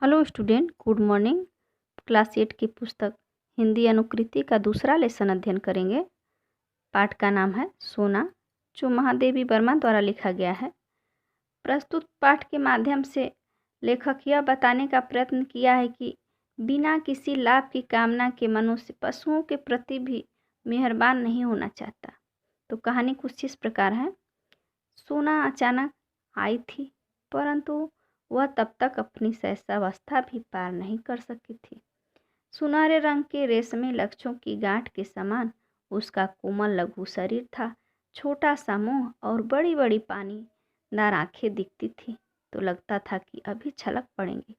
Hello student, good morning. Class 8 की पुस्तक हिंदी अनुकृति का दूसरा लेसन अध्ययन करेंगे। पाठ का नाम है सोना, जो महादेवी वर्मा द्वारा लिखा गया है। प्रस्तुत पाठ के माध्यम से लेखक यह बताने का प्रयत्न किया है कि बिना किसी लाभ की कामना के मनुष्य पशुओं के प्रति भी मेहरबान नहीं होना चाहता। तो कहानी कुछ इस प्रकार है। सोना अचानक आई थी, परंतु वह तब तक अपनी शैशवावस्था भी पार नहीं कर सकी थी। सुनहरे रंग के रेशमी लक्षों की गांठ के समान उसका कोमल लघु शरीर था। छोटा सा मुंह और बड़ी बड़ी पानीदार आंखें दिखती थी तो लगता था कि अभी छलक पड़ेंगी।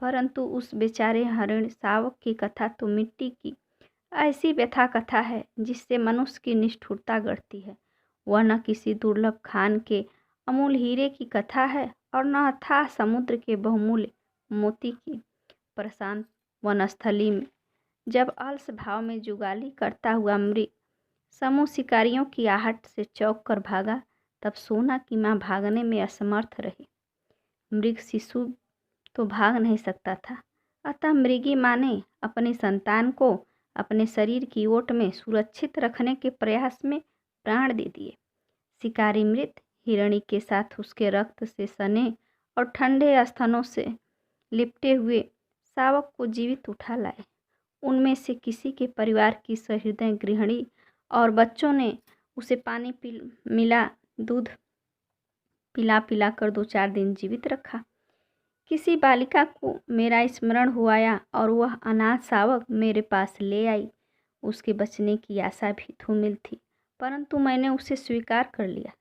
परंतु उस बेचारे हरिण शावक की कथा तो मिट्टी की ऐसी व्यथा कथा है जिससे मनुष्य की निष्ठुरता गढ़ती है। वह न किसी दुर्लभ खान के अमूल हीरे की कथा है और न अथाह समुद्र के बहुमूल्य मोती की। प्रशांत वनस्थली में जब अलस भाव में जुगाली करता हुआ मृग समूह शिकारियों की आहट से चौंक कर भागा, तब सोना की मां भागने में असमर्थ रही। मृग शिशु तो भाग नहीं सकता था, अतः मृगी माँ ने अपनी संतान को अपने शरीर की ओट में सुरक्षित रखने के प्रयास में प्राण दे दिए। शिकारी मृत हिरणी के साथ उसके रक्त से सने और ठंडे स्तनों से लिपटे हुए शावक को जीवित उठा लाए। उनमें से किसी के परिवार की सहृदय गृहिणी और बच्चों ने उसे पानी मिला दूध पिला पिला कर 2-4 दिन जीवित रखा। किसी बालिका को मेरा स्मरण हुआया और वह अनाथ शावक मेरे पास ले आई। उसके बचने की आशा भी धूमिल थी, परंतु मैंने उसे स्वीकार कर लिया।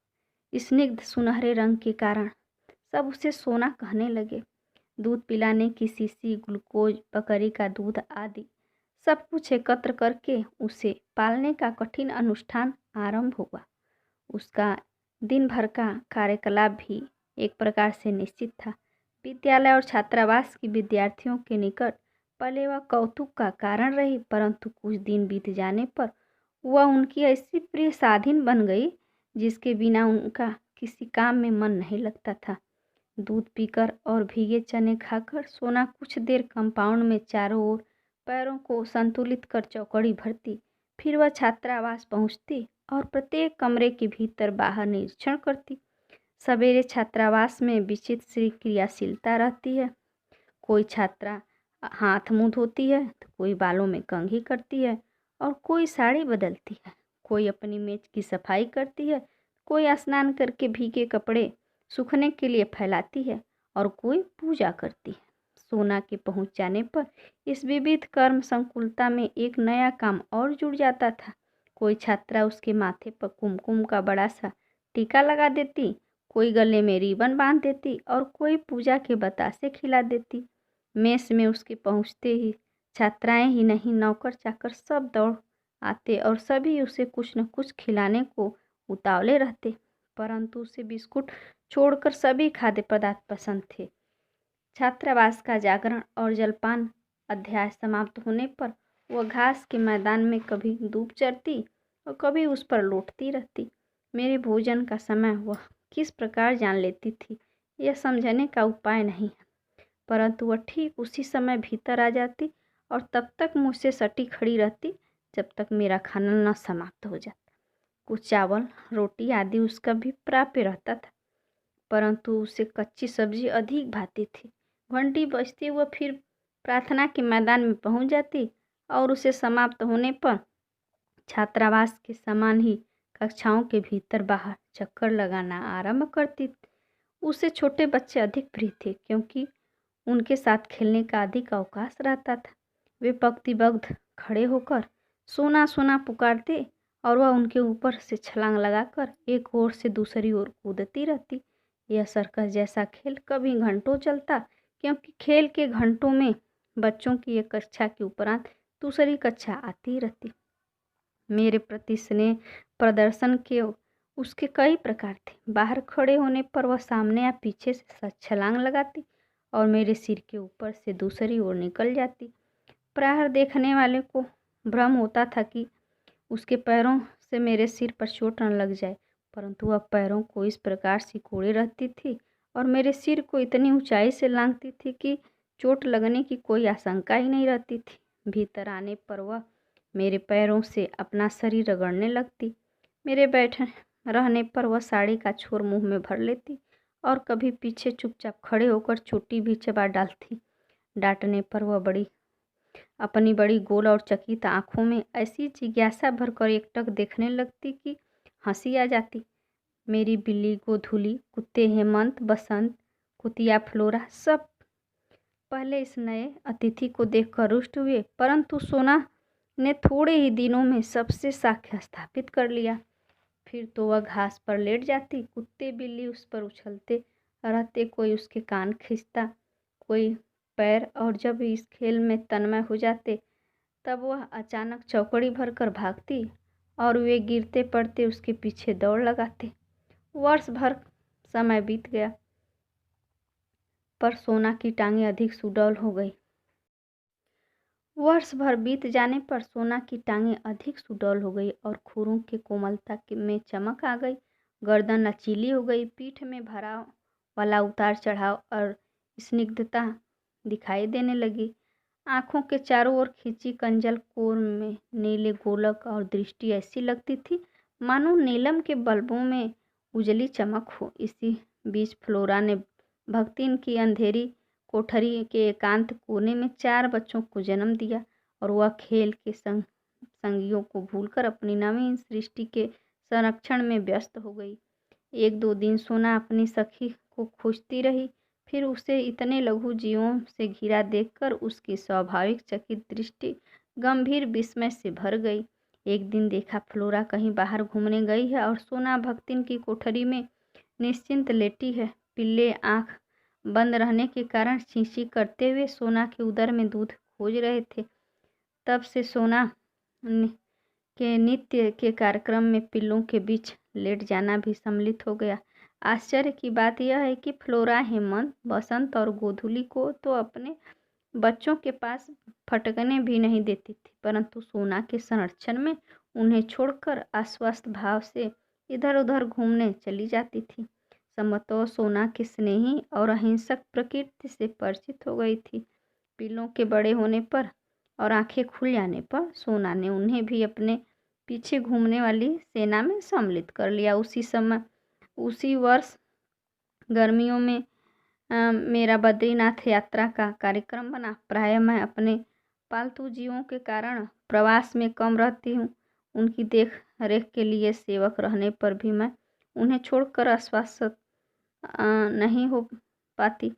स्निग्ध सुनहरे रंग के कारण सब उसे सोना कहने लगे। दूध पिलाने की शीशी, ग्लूकोज, बकरी का दूध आदि सब कुछ एकत्र करके उसे पालने का कठिन अनुष्ठान आरंभ हुआ। उसका दिन भर का कार्यकलाप भी एक प्रकार से निश्चित था। विद्यालय और छात्रावास की विद्यार्थियों के निकट पहले वह कौतुक का कारण रही, परंतु कुछ दिन बीत जाने पर वह उनकी ऐसी प्रिय साधिन बन गई जिसके बिना उनका किसी काम में मन नहीं लगता था। दूध पीकर और भीगे चने खाकर सोना कुछ देर कंपाउंड में चारों ओर पैरों को संतुलित कर चौकड़ी भरती। फिर वह छात्रावास पहुंचती और प्रत्येक कमरे के भीतर बाहर निरीक्षण करती। सवेरे छात्रावास में विचित्र सी क्रियाशीलता रहती है। कोई छात्रा हाथ मुंह धोती है तो कोई बालों में कंघी करती है और कोई साड़ी बदलती है। कोई अपनी मेज की सफाई करती है, कोई स्नान करके भीगे कपड़े सूखने के लिए फैलाती है और कोई पूजा करती है। सोना के पहुंच जाने पर इस विविध कर्म संकुलता में एक नया काम और जुड़ जाता था। कोई छात्रा उसके माथे पर कुमकुम का बड़ा सा टीका लगा देती, कोई गले में रिबन बांध देती और कोई पूजा के बतासे खिला देती। मेस में उसके पहुंचते ही छात्राएं ही नहीं, नौकर चाकर सब दौड़ आते और सभी उसे कुछ न कुछ खिलाने को उतावले रहते। परंतु उसे बिस्कुट छोड़कर सभी खाद्य पदार्थ पसंद थे। छात्रावास का जागरण और जलपान अध्याय समाप्त होने पर वह घास के मैदान में कभी धूप चरती और कभी उस पर लौटती रहती। मेरे भोजन का समय वह किस प्रकार जान लेती थी, यह समझने का उपाय नहीं है, परंतु वह ठीक उसी समय भीतर आ जाती और तब तक मुझसे सटी खड़ी रहती जब तक मेरा खाना न समाप्त हो जाता। कुछ चावल, रोटी आदि उसका भी प्राप्य रहता था, परंतु उसे कच्ची सब्जी अधिक भाती थी। घंटी बजती वह फिर प्रार्थना के मैदान में पहुंच जाती और उसे समाप्त होने पर छात्रावास के समान ही कक्षाओं के भीतर बाहर चक्कर लगाना आरंभ करती। उसे छोटे बच्चे अधिक प्रिय थे क्योंकि उनके साथ खेलने का अधिक अवकाश रहता था। वे पंक्तिबद्ध खड़े होकर सोना सोना पुकारते और वह उनके ऊपर से छलांग लगाकर एक ओर से दूसरी ओर कूदती रहती। यह सर्कस जैसा खेल कभी घंटों चलता, क्योंकि खेल के घंटों में बच्चों की एक कक्षा के उपरांत दूसरी कक्षा आती रहती। मेरे प्रति स्नेह प्रदर्शन के उसके कई प्रकार थे। बाहर खड़े होने पर वह सामने या पीछे से छलांग लगाती और मेरे सिर के ऊपर से दूसरी ओर निकल जाती। प्रायः देखने वाले को भ्रम होता था कि उसके पैरों से मेरे सिर पर चोट न लग जाए, परंतु वह पैरों को इस प्रकार सिकोड़े रहती थी और मेरे सिर को इतनी ऊंचाई से लांघती थी कि चोट लगने की कोई आशंका ही नहीं रहती थी। भीतर आने पर वह मेरे पैरों से अपना शरीर रगड़ने लगती। मेरे बैठे रहने पर वह साड़ी का छोर मुंह में भर लेती और कभी पीछे चुपचाप खड़े होकर चोटी भी चबा डालती। डांटने पर वह अपनी बड़ी गोल और चकित आंखों में ऐसी जिज्ञासा भरकर एकटक देखने लगती कि हंसी आ जाती। मेरी बिल्ली गोधूली, कुत्ते हेमंत, बसंत, कुतिया फ्लोरा सब पहले इस नए अतिथि को देखकर रुष्ट हुए, परंतु सोना ने थोड़े ही दिनों में सबसे साक्ष्य स्थापित कर लिया। फिर तो वह घास पर लेट जाती, कुत्ते बिल्ली उस पर उछलते रहते, कोई उसके कान खींचता, कोई पैर, और जब इस खेल में तन्मय हो जाते तब वह अचानक चौकड़ी भरकर भागती और वे गिरते पड़ते उसके पीछे दौड़ लगाते। वर्ष भर समय बीत गया पर सोना की टांगें अधिक सुडौल हो गई। वर्ष भर बीत जाने पर सोना की टांगें अधिक सुडौल हो गई और खुरों की कोमलता में चमक आ गई। गर्दन लचीली हो गई, पीठ में भराव वाला उतार चढ़ाव और स्निग्धता दिखाई देने लगी। आंखों के चारों ओर खींची कंजल कोर में नीले गोलक और दृष्टि ऐसी लगती थी मानो नीलम के बल्बों में उजली चमक हो। इसी बीच फ्लोरा ने भक्तिन की अंधेरी कोठरी के एकांत कोने में 4 बच्चों को जन्म दिया और वह खेल के संगियों को भूलकर अपनी नवीन सृष्टि के संरक्षण में व्यस्त हो गई। 1-2 दिन सोना अपनी सखी को खोजती रही, फिर उसे इतने लघु जीवों से घिरा देखकर उसकी स्वाभाविक चकित दृष्टि गंभीर विस्मय से भर गई। एक दिन देखा फ्लोरा कहीं बाहर घूमने गई है और सोना भक्तिन की कोठरी में निश्चिंत लेटी है। पिल्ले आंख बंद रहने के कारण चींची करते हुए सोना के उदर में दूध खोज रहे थे। तब से सोना के नित्य के कार्यक्रम में पिल्लों के बीच लेट जाना भी सम्मिलित हो गया। आश्चर्य की बात यह है कि फ्लोरा हेमंत, बसंत और गोधूली को तो अपने बच्चों के पास फटकने भी नहीं देती थी, परंतु सोना के संरक्षण में उन्हें छोड़कर अस्वस्थ भाव से इधर उधर घूमने चली जाती थी। संभवतः सोना की स्नेही और अहिंसक प्रकृति से परिचित हो गई थी। पिल्लों के बड़े होने पर और आंखें खुल जाने पर सोना ने उन्हें भी अपने पीछे घूमने वाली सेना में सम्मिलित कर लिया। उसी वर्ष गर्मियों में मेरा बद्रीनाथ यात्रा का कार्यक्रम बना। प्रायः मैं अपने पालतू जीवों के कारण प्रवास में कम रहती हूँ। उनकी देख रेख के लिए सेवक रहने पर भी मैं उन्हें छोड़कर अस्वस्थ नहीं हो पाती।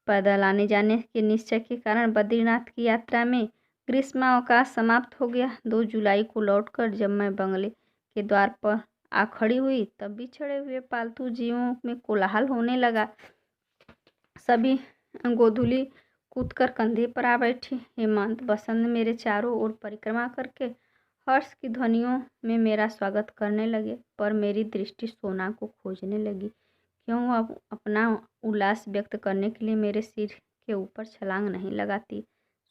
पैदल आने जाने के निश्चय के कारण बद्रीनाथ की यात्रा में ग्रीष्मावकाश समाप्त हो गया। 2 जुलाई को लौटकर जब मैं बंगले के द्वार पर आ खड़ी हुई तब बिछड़े हुए पालतू जीवों में कोलाहल होने लगा। सभी गोधूली कूदकर कंधे पर आ बैठी। हेमंत, बसंत मेरे चारों ओर परिक्रमा करके हर्ष की ध्वनियों में मेरा स्वागत करने लगे, पर मेरी दृष्टि सोना को खोजने लगी। क्यों वह अपना उल्लास व्यक्त करने के लिए मेरे सिर के ऊपर छलांग नहीं लगाती?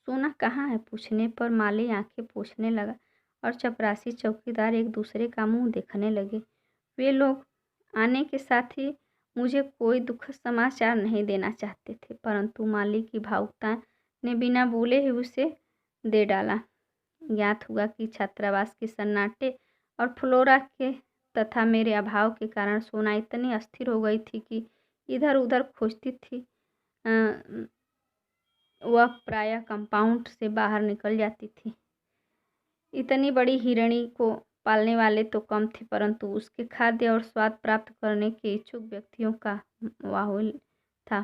सोना कहाँ है पूछने पर माली आंखें पोंछने लगा और चपरासी चौकीदार एक दूसरे का मुंह देखने लगे। वे लोग आने के साथ ही मुझे कोई दुखद समाचार नहीं देना चाहते थे, परंतु माली की भावुकता ने बिना बोले ही उसे दे डाला। ज्ञात हुआ कि छात्रावास के सन्नाटे और फ्लोरा के तथा मेरे अभाव के कारण सोना इतनी अस्थिर हो गई थी कि इधर उधर खोजती थी। वह प्रायः कंपाउंड से बाहर निकल जाती थी। इतनी बड़ी हिरणी को पालने वाले तो कम थे, परंतु उसके खाद्य और स्वाद प्राप्त करने के इच्छुक व्यक्तियों का बाहुल्य था।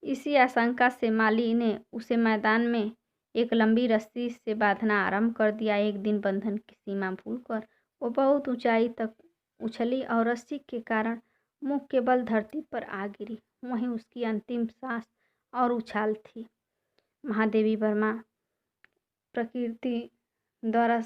इसी आशंका से माली ने उसे मैदान में एक लंबी रस्सी से बांधना आरंभ कर दिया। एक दिन बंधन की सीमा भूलकर वो बहुत ऊंचाई तक उछली और रस्सी के कारण मुख के बल धरती पर आ गिरी। वहीं उसकी अंतिम सांस और उछाल थी। महादेवी वर्मा प्रकृति द्वारा